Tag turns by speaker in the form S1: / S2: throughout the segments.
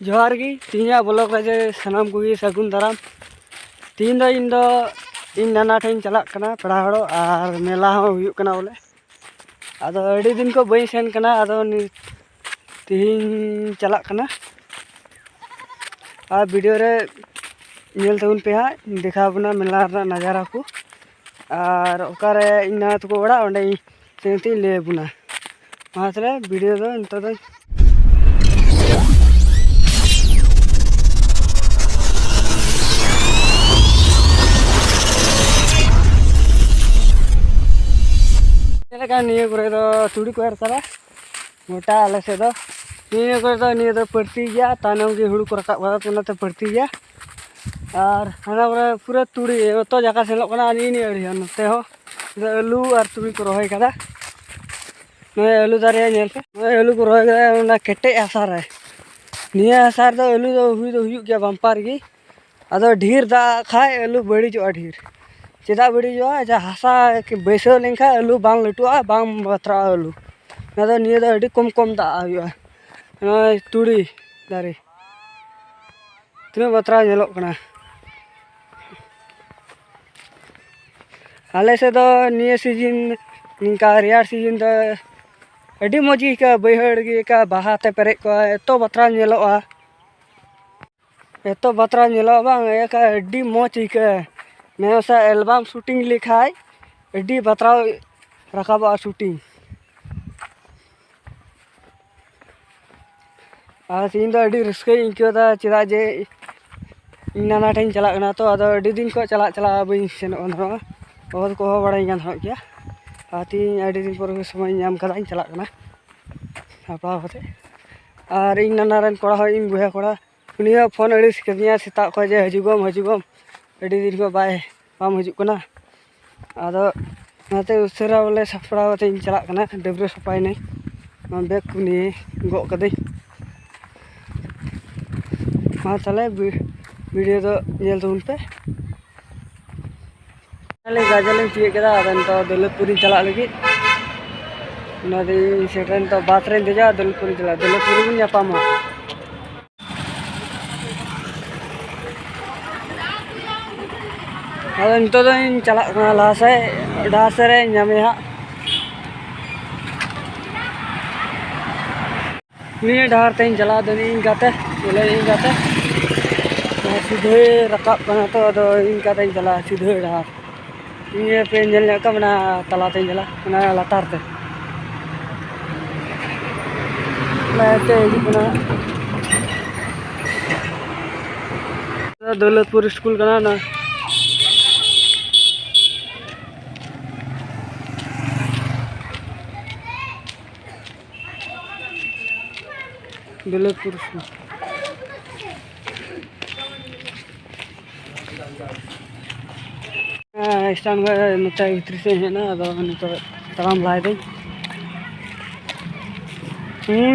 S1: जोहार गी तीना ब्लॉग रे सानाम कोगी सगुन दाराम तीन इन नाना ठेन चलाक कना पेड़ा हड़ो और मेला हो हुयुक कना बोले आदो अड़ी दिन को बई सेन कना आदो तीन चलाक कना और वीडियो रे नेल तबुन पे हाँ देखा बना मेला रा नजारा को और ओकारे इना तो ओड़ा ओंडे सेंती ले बुना मात्रे वीडियो दो इंतो दो निये करे दो तुड़ी को एर करा मोटा आले से दो निये करे दो निये दो पड़ती गया तानम की हुड़ू को रखा वाला तो ना तो पड़ती गया और हना करे पूरा तुड़ी तो जगह से लोग कना नहीं नहीं अड़ी नते हो आलू और तुड़ी को रोहे कदा नए आलू दारे नेल पे नए आलू को रोहे कदा ना केटे आसार है निये आसार दो आलू दो हुई गया बम्पार की अदो ढीर दा खाए आलू बड़ी जो ढीर चेदा बड़ी जो जा हासा के बैसो लेंखा आलू बांग लटुआ बांग बतरा आलू ना तो निये दो अड़ी कम कम दा हुआ नय तुड़ी दारे तीन बतरा नेलोग कना आले से दो निये सीजन निका रियार सीजन दो अड़ी मजी का बैहड़ गे का बाहा ते पेरे को एतो बतरा नेलोआ एतो बतरा नेलो बांग एका अड़ी मजी का मैं उसा एल्बम शूटिंग लिखाई अड़ी बतरा रखाबा शूटिंग आज इन दो अड़ी रस्के इनक्यो दा चिदा जे नाना ठेन चला कना तो अदो अड़ी दिन को चला चला बई सेनो ओनरो बहुत को बड़ाई गान हो गया आती अड़ी दिन पर समय नाम कदा इन चला कना आपा होते और इन नाना रन कोड़ा हो इन बुया कोड़ा उनिया फोन अड़ी सिकदिया सेता को जे हजुगम अड़ी दिन को बाय पाम हजु कना आदो नाते उसरा बोले सफड़ा होते इन चला कना डेब्रे सफाई नहीं बैग को नहीं गो कदे मा चले वीडियो तो नेल तो उनपे अले गाजलें पिए कदा अदन तो दौलतपुरी चला लगी नदी सेटन तो बात रे देजा दौलतपुरी चला दौलतपुरी में न्यापामा अदन तो इन चला कना लासे डासरे न्यामे हा निये डार तेन चला दनी गाते बोले इन गाते सीधे रकाब कना तो अदो इन गाते चला सीधे डार ये पे नेल का बना तला ते जला बना लातार ते लाते ही बना दौलतपुर स्कूल कना ना दौलतपुर स्कूल स्टैंड में नोटा भीतर से है ना अदो तो तमाम लाए दे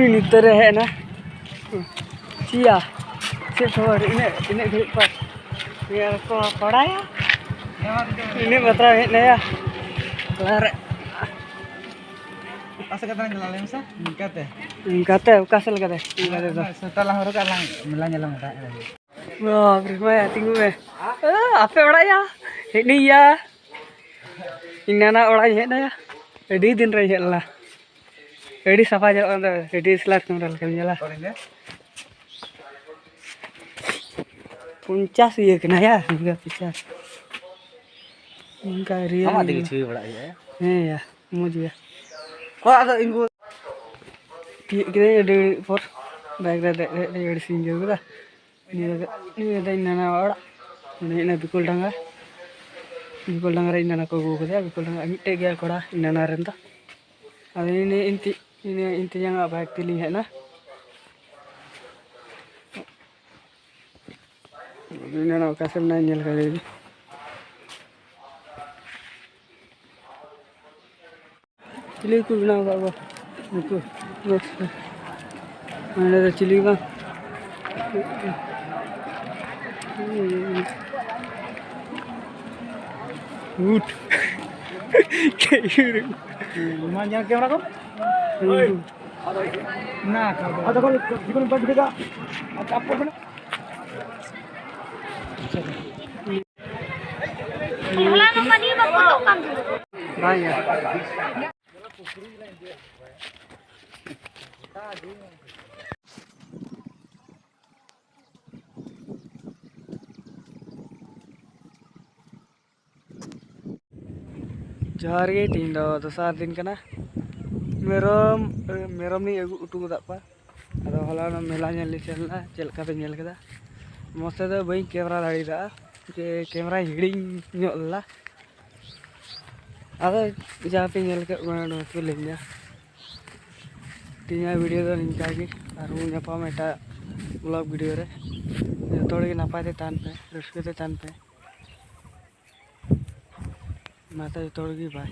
S1: नितर है ना चिया से छोड़ इने घड़ी पर ये को पढ़ाया इने बतरा है नया लार asa kata jalan lemsa ingkate ukasel kate ingkate to setelah horo kalang melanya lang ta wah prima ya tinggu me ape ora ya ini ya inana ora hena ya edi din re hela edi safa jalo anda edi slat kamera kan jala puncas ye kena ya enggak puncas enggak ria ama digi chui bada ya mau juga kok ada inggu kita di for baik dari sini juga ini ada inana ora ini bikul danga inana ko go kada bikul danga mitte gya koda inana renta ini inti yang baik pilih है ना inana kasem na nyel kali chilli को बना बाबा देखो मैंने तो chilli का उठ क्या ये मां जान कैमरा को
S2: ना ada kalau জীবন বাদ দিগা চাপ পড়বে না
S3: Wala naman yung magputukan.
S1: Banyak. Johar ge tindo dosar din kana merom ni agu utu da pa ado hola no mela nyel li chelna chel ka nyel keda moste do bain camera dadi da je camera hiding nyol la ado jape nyel ka no tu lenya tinya video do ninka gi aru nyapa meta vlog video re todi napay te tan pe ruske te tan pe mata todi gi bye.